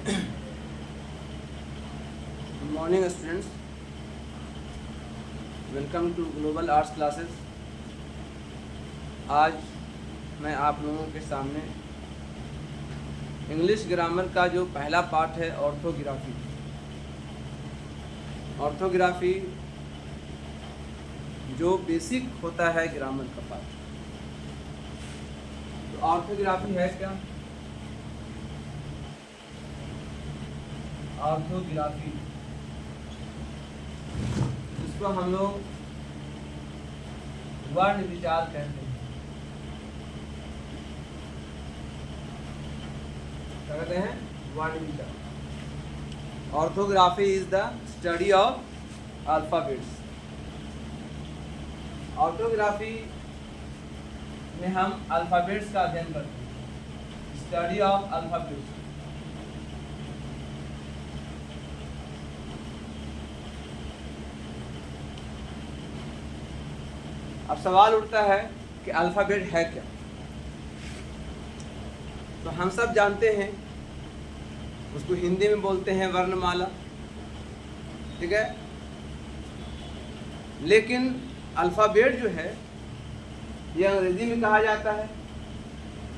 Good morning students, welcome to global arts classes. आज मैं आप लोगों के सामने इंग्लिश ग्रामर का जो पहला पार्ट है ऑर्थोग्राफी जो बेसिक होता है ग्रामर का पार्ट। तो ऑर्थोग्राफी है क्या? ऑर्थोग्राफी इसको हम लोग वर्ण विचार कहते हैं। क्या कहते हैं? वर्ण विचार। Orthography is the study of alphabets. Orthography में हम अल्फाबेट्स का अध्ययन करते हैं। Study of alphabets. अब सवाल उठता है कि अल्फ़ाबेट है क्या? तो हम सब जानते हैं, उसको हिंदी में बोलते हैं वर्णमाला, ठीक है। लेकिन अल्फ़ाबेट जो है ये अंग्रेज़ी में कहा जाता है,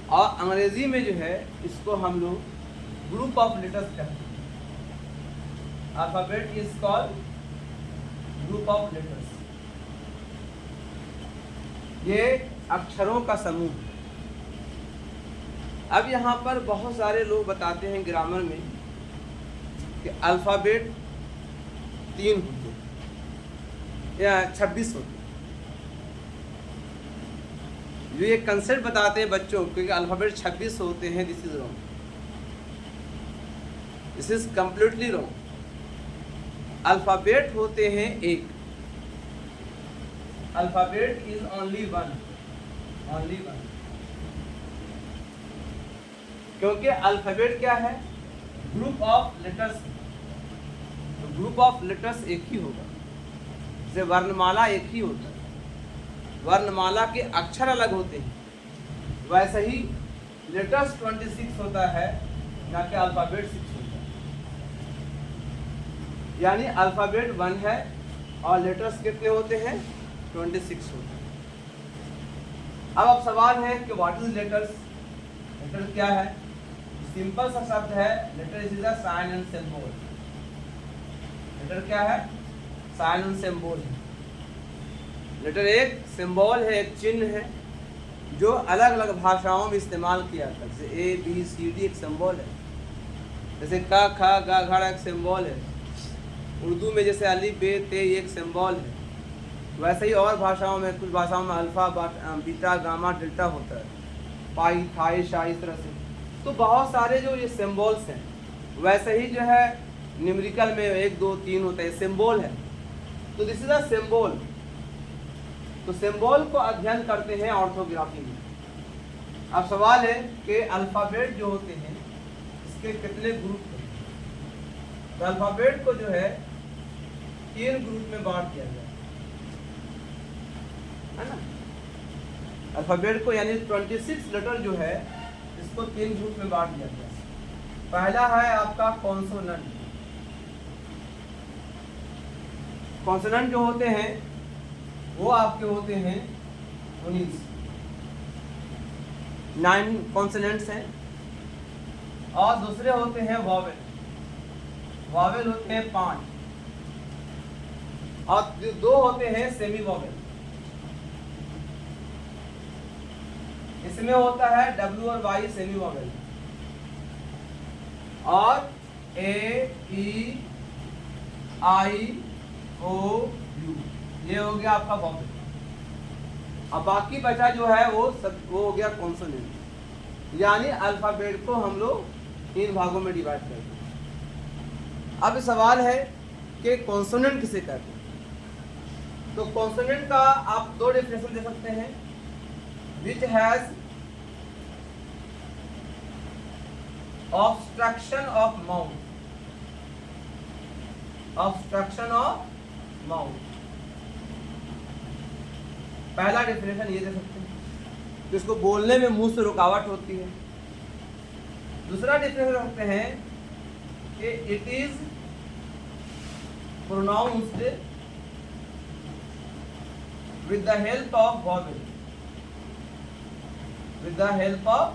और अंग्रेज़ी में जो है इसको हम लोग ग्रुप ऑफ लेटर्स कहते हैं। Alphabet is called group of letters. ये अक्षरों का समूह। अब यहाँ पर बहुत सारे लोग बताते हैं ग्रामर में कि अल्फ़ाबेट 3 होते या 26 होते। जो ये कंसेप्ट बताते हैं बच्चों को कि अल्फ़ाबेट 26 होते हैं, this is wrong. This is completely wrong. Alphabet होते हैं एक। Alphabet is only one. क्योंकि अल्फाबेट क्या है? Group of letters. तो ग्रुप ऑफ लेटर्स एक ही होगा। जैसे वर्णमाला एक ही होता है, वर्णमाला के अक्षर अलग होते हैं, वैसे ही लेटर्स 26 होता है, ना कि अल्फाबेट 6 होता है। यानी अल्फाबेट 1 है और लेटर्स कितने होते हैं? 26 होता है। अब सवाल है कि व्हाट इज लेटर्स? लेटर क्या है? सिंपल सा शब्द है, letter is a sign and symbol. Letter क्या है? साइन एंड सिंबल है। लेटर एक सिंबल है, एक चिन्ह है जो अलग अलग भाषाओं में इस्तेमाल किया जाता है। जैसे ए बी सी डी एक सिंबल है, जैसे क ख ग घ एक सिंबल है। उर्दू में जैसे अली बे ते एक सिंबल है। वैसे ही और भाषाओं में, कुछ भाषाओं में अल्फा बीटा गामा डेल्टा होता है, पाई थाई शाई, इस तरह से। तो बहुत सारे जो ये सिंबल्स हैं, वैसे ही जो है न्यूमेरिकल में 1 2 3 होता है, सिंबल है। तो दिस इज अ सिंबल। तो सिंबल को अध्ययन करते हैं ऑर्थोग्राफी में। अब सवाल है कि अल्फाबेट जो होते हैं इसके कितने ग्रुप हैं? तो अल्फाबेट को जो है 3 ग्रुप में बांट दिया गया है ना। अल्फाबेट को यानी 26 लेटर जो है इसको 3 ग्रुप में बांट दिया गया। पहला है आपका कॉन्सोनेंट। कॉन्सोनेंट जो होते हैं वो आपके होते हैं 9 कॉन्सोनेंट्स हैं, और दूसरे होते हैं वॉवेल। वॉवेल होते हैं 5, और 2 होते हैं सेमी वॉवेल। इसमें होता है W और Y सेमी वॉवेल, और A E I O U ये हो गया आपका वॉवेल। अब बाकी बचा जो है वो हो गया कॉन्सोनेंट। यानी अल्फाबेट को हम लोग 3 भागों में डिवाइड करते हैं। अब सवाल है कि कॉन्सोनेंट किसे कहते हैं? तो कॉन्सोनेंट का आप 2 डेफिनेशन दे सकते हैं। Which has obstruction of mouth. Obstruction of mouth. पहला डेफिनेशन ये दे सकते हैं, जिसको बोलने में मुंह से रुकावट होती है। दूसरा डेफिनेशन रखते हैं कि it is pronounced with the help of vowel, with the help of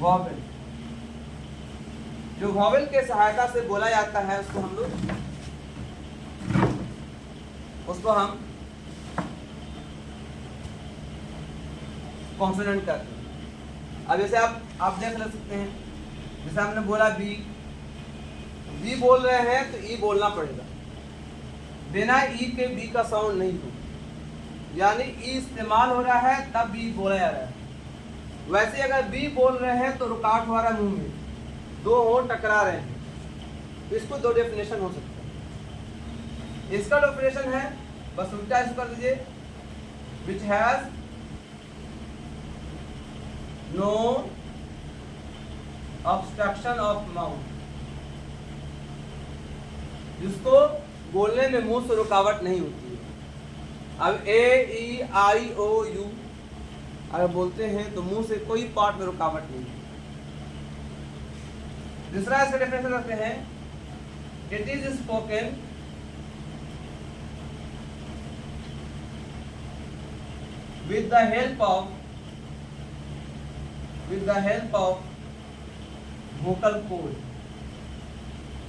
vowel। जो vowel के सहायता से बोला जाता है उसको हम कॉन्सोनेंट कहते हैं। अब जैसे आप देख ले सकते हैं, जैसे हमने बोला बी बोल रहे हैं तो ई बोलना पड़ेगा, बिना ई के बी का साउंड नहीं हो, यानी ई इस्तेमाल हो रहा है तब बी बोला जा रहा है। वैसे अगर बी बोल रहे हैं तो रुकावट हो रहा है मुंह में, दो होंठ टकरा रहे हैं, तो इसको दो डेफिनेशन हो सकता है। इसका डेफिनेशन है, बस उल्टा इसको कर दीजिए, which has no obstruction of mouth, जिसको बोलने में मुंह से रुकावट नहीं होती है। अब ए ई आई ओ यू अगर बोलते हैं तो मुंह से कोई पार्ट में रुकावट नहीं है। दूसरा इसका डेफिनेशन रखते हैं, it is spoken with the help of vocal cord।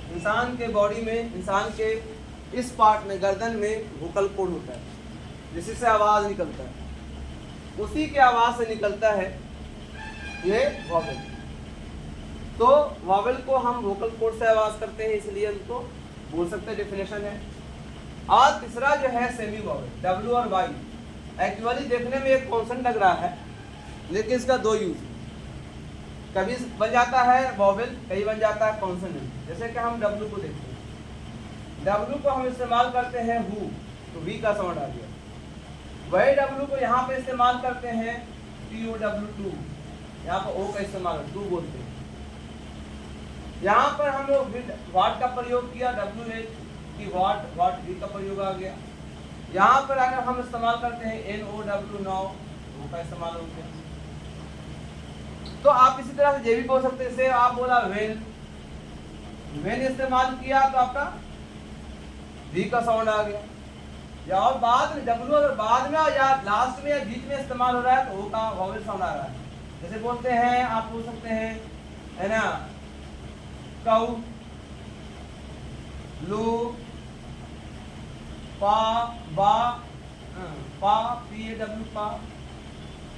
इंसान के बॉडी में, इंसान के इस पार्ट में, गर्दन में वोकल कोड होता है, जिससे से आवाज निकलता है, उसी के आवाज से निकलता है ये वॉवेल। तो वॉवेल को हम वोकल कोड से आवाज करते हैं, इसलिए उनको बोल सकते हैं, डेफिनेशन है। और तीसरा जो है सेमी वॉवेल, डब्ल्यू और वाई। एक्चुअली देखने में एक कॉन्सेंट लग रहा है, लेकिन इसका दो यूज, कभी बन जाता है वॉवेल, कहीं बन जाता है कॉन्सोनेंट। जैसे कि हम डब्ल्यू को देखते हैं, डब्ल्यू को हम इस्तेमाल करते हैं हु, तो वी का साउंड आ गया। वही डब्ल्यू को यहाँ पे इस्तेमाल करते हैं टी ओ डब्ल्यू टू, यहाँ पर ओ का इस्तेमाल टू बोलते हैं। यहाँ पर हम लोग वाट का प्रयोग किया, डब्ल्यू एच की वाट वी का प्रयोग आ गया। यहाँ पर अगर हम इस्तेमाल करते हैं एन ओ डब्ल्यू नाउ, ओ का इस्तेमाल हो गया। तो आप इसी तरह से जे भी बोल सकते हैं। जैसे आप बोला वेन इस्तेमाल किया तो आपका वी का साउंड आ गया, या और बाद में डब्ल्यू अगर बाद में या लास्ट में या बीच में इस्तेमाल हो रहा है तो ओ का वॉवेल साउंड आ रहा है। जैसे बोलते हैं, आप बोल सकते हैं, है ना, काऊ, लो, पा, बा, पा, पी ए डब्ल्यू, पा।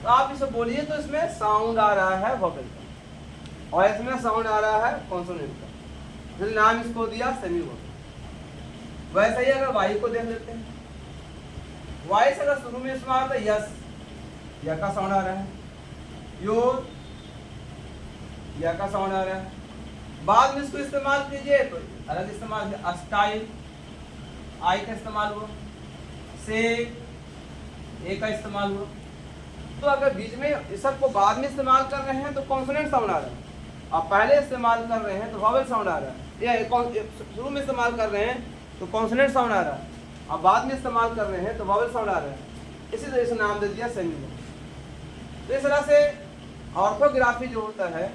तो आप इसे बोलिए तो इसमें साउंड आ रहा है वोकल का, और इसमें साउंड आ रहा है कॉन्सोनेंट का, इसलिए नाम इसको दिया सेमी वोकल। वैसे ही अगर वाई को देख लेते हैं, वाई से अगर शुरू में इस्तेमाल आता है यस, या का साउंड आ रहा है, योर, या का साउंड आ रहा है। बाद में इसको इस्तेमाल कीजिए तो अलग इस्तेमाल, स्टाइल, आई का इस्तेमाल हुआ, से, ए का इस्तेमाल हुआ। तो अगर बीच में इस सब को बाद में इस्तेमाल कर रहे हैं तो कॉन्सोनेंट साउंड आ रहा है, और पहले इस्तेमाल कर रहे हैं तो वॉवेल साउंड आ रहा है, या शुरू में इस्तेमाल कर रहे हैं तो कॉन्सोनेंट साउंड आ रहा है, और बाद में इस्तेमाल कर रहे हैं तो वॉवेल साउंड आ रहा है। इसी तरह से नाम दे दिया सेमी वोकल। तो इस तरह से ऑर्थोग्राफी जो होता है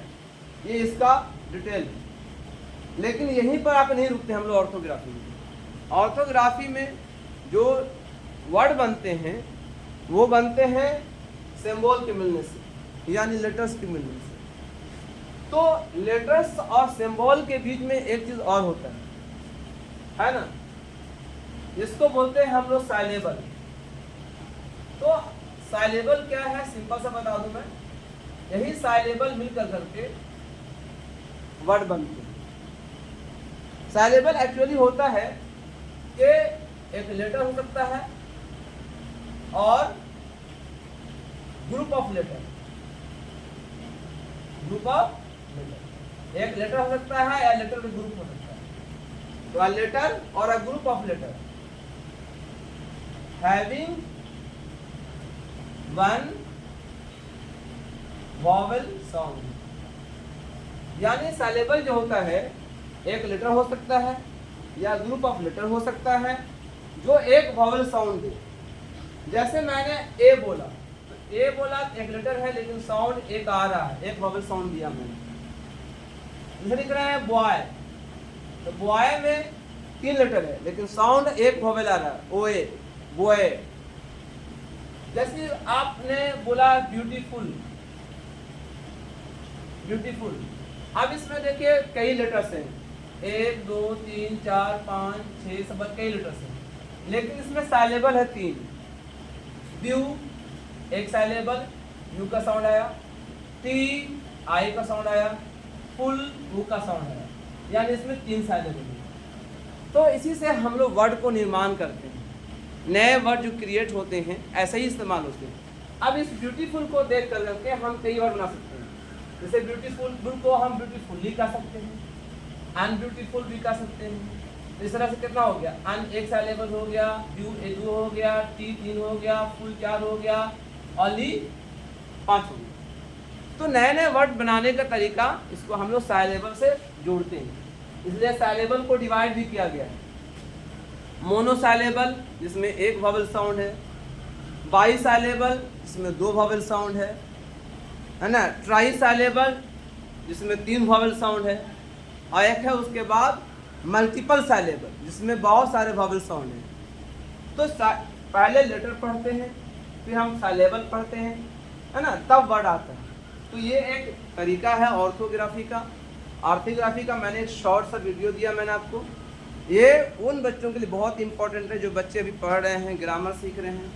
ये इसका डिटेल है, लेकिन यहीं पर आप नहीं रुकते हम लोग। ऑर्थोग्राफी में जो वर्ड बनते हैं वो बनते हैं सिंबल के मिलने से, यानी लेटर्स के मिलने से। तो लेटर्स और सिंबल के बीच में एक चीज और होता है ना, जिसको बोलते हैं हम लोग साइलेबल। तो साइलेबल क्या है, सिंपल सा बता दूं मैं, यही साइलेबल मिलकर करके वर्ड बनते हैं। साइलेबल एक्चुअली होता है कि एक लेटर हो सकता है और ग्रुप ऑफ लेटर, एक लेटर हो सकता है या लेटर का ग्रुप हो सकता है। तो अ लेटर और a group of letter having one vowel sound, यानी साइलेबल जो होता है एक लेटर हो सकता है या ग्रुप ऑफ लेटर हो सकता है जो एक वॉवेल साउंड दे। जैसे मैंने ए बोला तो ए बोला एक लेटर है लेकिन साउंड एक आ रहा है, एक वॉवल साउंड दिया मैंने। जैसे लिख रहे हैं बॉय, तो बॉय में 3 लेटर है लेकिन साउंड एक वॉवल आ रहा है, ओ ए, बॉय। जैसे आपने बोला ब्यूटीफुल, ब्यूटीफुल, अब इसमें देखिए कई लेटर्स हैं, 1 2 3 4 5 6 सब कई लेटर्स हैं, लेकिन इसमें साइलेबल है 3। ब्यू एक साइलेबल, यू का साउंड आया, टी आई का साउंड आया, फुल ऊ का साउंड आया, यानी इसमें 3 साइलेबल है। तो इसी से हम लोग वर्ड को निर्माण करते हैं, नए वर्ड जो क्रिएट होते हैं ऐसे ही इस्तेमाल होते हैं। अब इस ब्यूटीफुल को देख करके हम कई वर्ड बना सकते हैं। जैसे ब्यूटीफुल को हम ब्यूटीफुली कह सकते हैं, अनब्यूटीफुल भी कह सकते हैं। इस तरह से कितना हो गया, अन एक साइलेबल हो गया, ब्यू 2 हो गया, टी 3 हो गया, फुल 4 हो गया, ऑली 5 हो गया। तो नए नए वर्ड बनाने का तरीका, इसको हम लोग साइलेबल से जोड़ते हैं, इसलिए साइलेबल को डिवाइड भी किया गया है। मोनोसाइलेबल जिसमें एक वॉवल साउंड है, बाईसाइलेबल जिसमें 2 वॉवल साउंड है ना, ट्राईसाइलेबल जिसमें 3 वॉवल साउंड है, और एक है उसके बाद मल्टीपल साइलेबल जिसमें बहुत सारे वॉवल साउंड हैं। तो पहले लेटर पढ़ते हैं, फिर हम साइलेबल पढ़ते हैं, है ना, तब वर्ड आता है। तो ये एक तरीका है ऑर्थोग्राफी का। ऑर्थोग्राफी का मैंने एक शॉर्ट सा वीडियो दिया मैंने आपको। ये उन बच्चों के लिए बहुत इंपॉर्टेंट है जो बच्चे अभी पढ़ रहे हैं, ग्रामर सीख रहे हैं,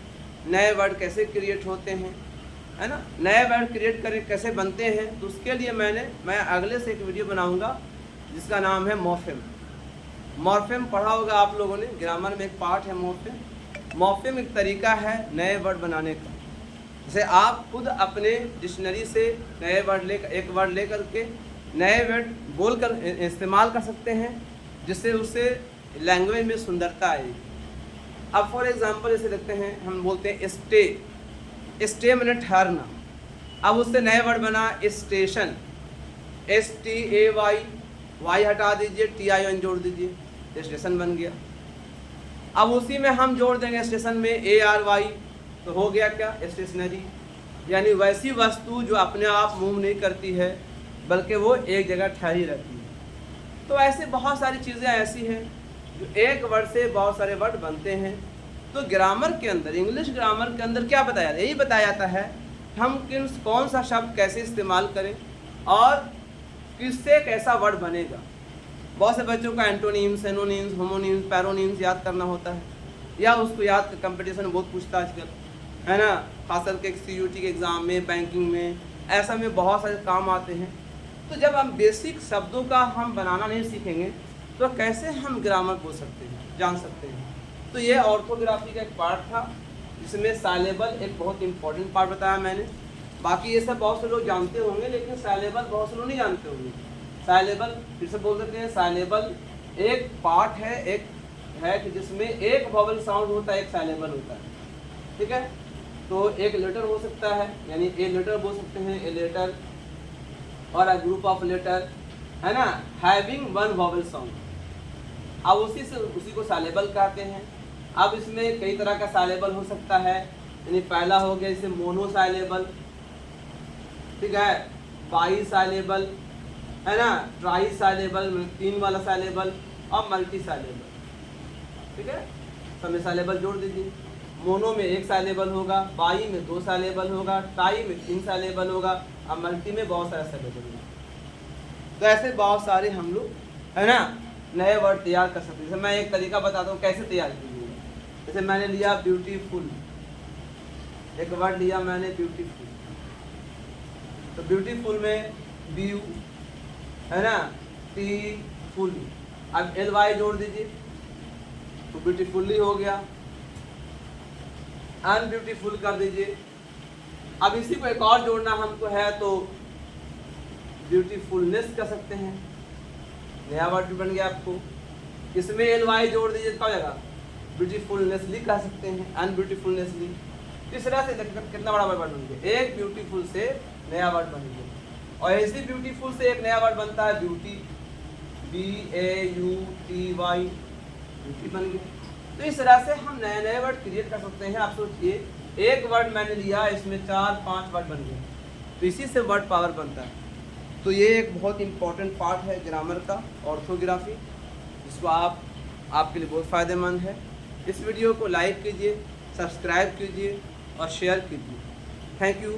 नए वर्ड कैसे क्रिएट होते हैं, है ना, नए वर्ड क्रिएट करें कैसे बनते हैं। तो उसके लिए मैं अगले से एक वीडियो बनाऊंगा जिसका नाम है मॉर्फेम। मॉर्फेम पढ़ा होगा आप लोगों ने, ग्रामर में एक पार्ट है मॉर्फेम। मॉर्फेम एक तरीका है नए वर्ड बनाने का। जैसे आप खुद अपने डिक्शनरी से नए वर्ड एक वर्ड ले करके नए वर्ड बोल कर इस्तेमाल कर सकते हैं, जिससे उससे लैंग्वेज में सुंदरता आएगी। अब फॉर एग्जांपल जैसे देखते हैं, हम बोलते हैं स्टे, स्टे मैंने ठहरना। अब उससे नए वर्ड बना स्टेशन, STAY, वाई हटा दीजिए, TION जोड़ दीजिए, स्टेशन बन गया। अब उसी में हम जोड़ देंगे स्टेशन में ARY, तो हो गया क्या, स्टेशनरी, यानी वैसी वस्तु जो अपने आप मूव नहीं करती है बल्कि वो एक जगह ठहरी रहती है। तो ऐसे बहुत सारी चीज़ें ऐसी हैं जो एक वर्ड से बहुत सारे वर्ड बनते हैं। तो ग्रामर के अंदर, इंग्लिश ग्रामर के अंदर क्या बताया जाता है, यही बताया जाता है हम कौन सा शब्द कैसे इस्तेमाल करें और किससे कैसा वर्ड बनेगा। बहुत से बच्चों का एंटोनिम्स, सिनोनिम्स, होमोनिम्स, पैरोनिम्स याद करना होता है, या उसको याद कंपटीशन में बहुत पूछता है आजकल, है ना, खासकर के CUT के एग्ज़ाम में, बैंकिंग में, ऐसा में बहुत सारे काम आते हैं। तो जब हम बेसिक शब्दों का हम बनाना नहीं सीखेंगे तो कैसे हम ग्रामर बोल सकते हैं, जान सकते हैं। तो ये ऑर्थोग्राफी का एक पार्ट था जिसमें साइलेबल एक बहुत इंपॉर्टेंट पार्ट बताया मैंने। बाकी ये सब बहुत से लोग जानते होंगे लेकिन साइलेबल बहुत से लोग नहीं जानते होंगे। साइलेबल फिर से बोल देते हैं, साइलेबल एक पार्ट है, एक है कि जिसमें एक वॉवल साउंड होता है, एक साइलेबल होता है, ठीक है। तो एक लेटर हो सकता है, यानी ए लेटर बोल सकते हैं, ए लेटर, और अ ग्रुप ऑफ लेटर, है ना, हैविंग 1 वॉवल साउंड। अब उसी को साइलेबल कहते हैं। अब इसमें कई तरह का साइलेबल हो सकता है, यानी पहला हो गया जैसे मोनोसाइलेबल, ठीक है, बाईसाइलेबल, है ना, ट्राईसाइलेबल 3 वाला साइलेबल, और मल्टीसाइलेबल, ठीक है। सब साइलेबल जोड़ दीजिए। मोनो में 1 साइलेबल होगा, बाई में 2 साइलेबल होगा, टाई में 3 साइलेबल होगा, और मल्टी में बहुत सारे साइलेबल होगा। तो ऐसे बहुत सारे हम लोग, है ना, नए वर्ड तैयार कर सकते हैं। जैसे मैं एक तरीका बताता हूँ कैसे तैयार कीजिए। जैसे मैंने लिया ब्यूटीफुल, एक वर्ड लिया मैंने ब्यूटीफुल, तो ब्यूटीफुल में ब्यू, है ना, टी फुल, अब LY जोड़ दीजिए तो ब्यूटीफुली हो गया। अनब्यूटीफुल कर दीजिए। अब इसी को एक और जोड़ना हमको है तो ब्यूटीफुलनेस कर सकते हैं, नया वर्ड बन गया आपको। इसमें LY जोड़ दीजिए तो क्या हो जाएगा, ब्यूटीफुलनेसली कह सकते हैं, अनब्यूटीफुलनेसली। इस तरह से कितना बड़ा वर्ड बन गया, एक ब्यूटीफुल से नया वर्ड बन गया। और इसी ब्यूटीफुल से एक नया वर्ड बनता है ब्यूटी, BAUTY, ब्यूटी बन गया। तो इस तरह से हम नए नए वर्ड क्रिएट कर सकते हैं। आप सोचिए एक वर्ड मैंने लिया, इसमें 4-5 वर्ड बन गए, तो इसी से वर्ड पावर बनता है। तो ये एक बहुत इंपॉर्टेंट पार्ट है ग्रामर का, ऑर्थोग्राफी, जिसको आपके लिए बहुत फ़ायदेमंद है। इस वीडियो को लाइक कीजिए, सब्सक्राइब कीजिए और शेयर कीजिए। Thank you.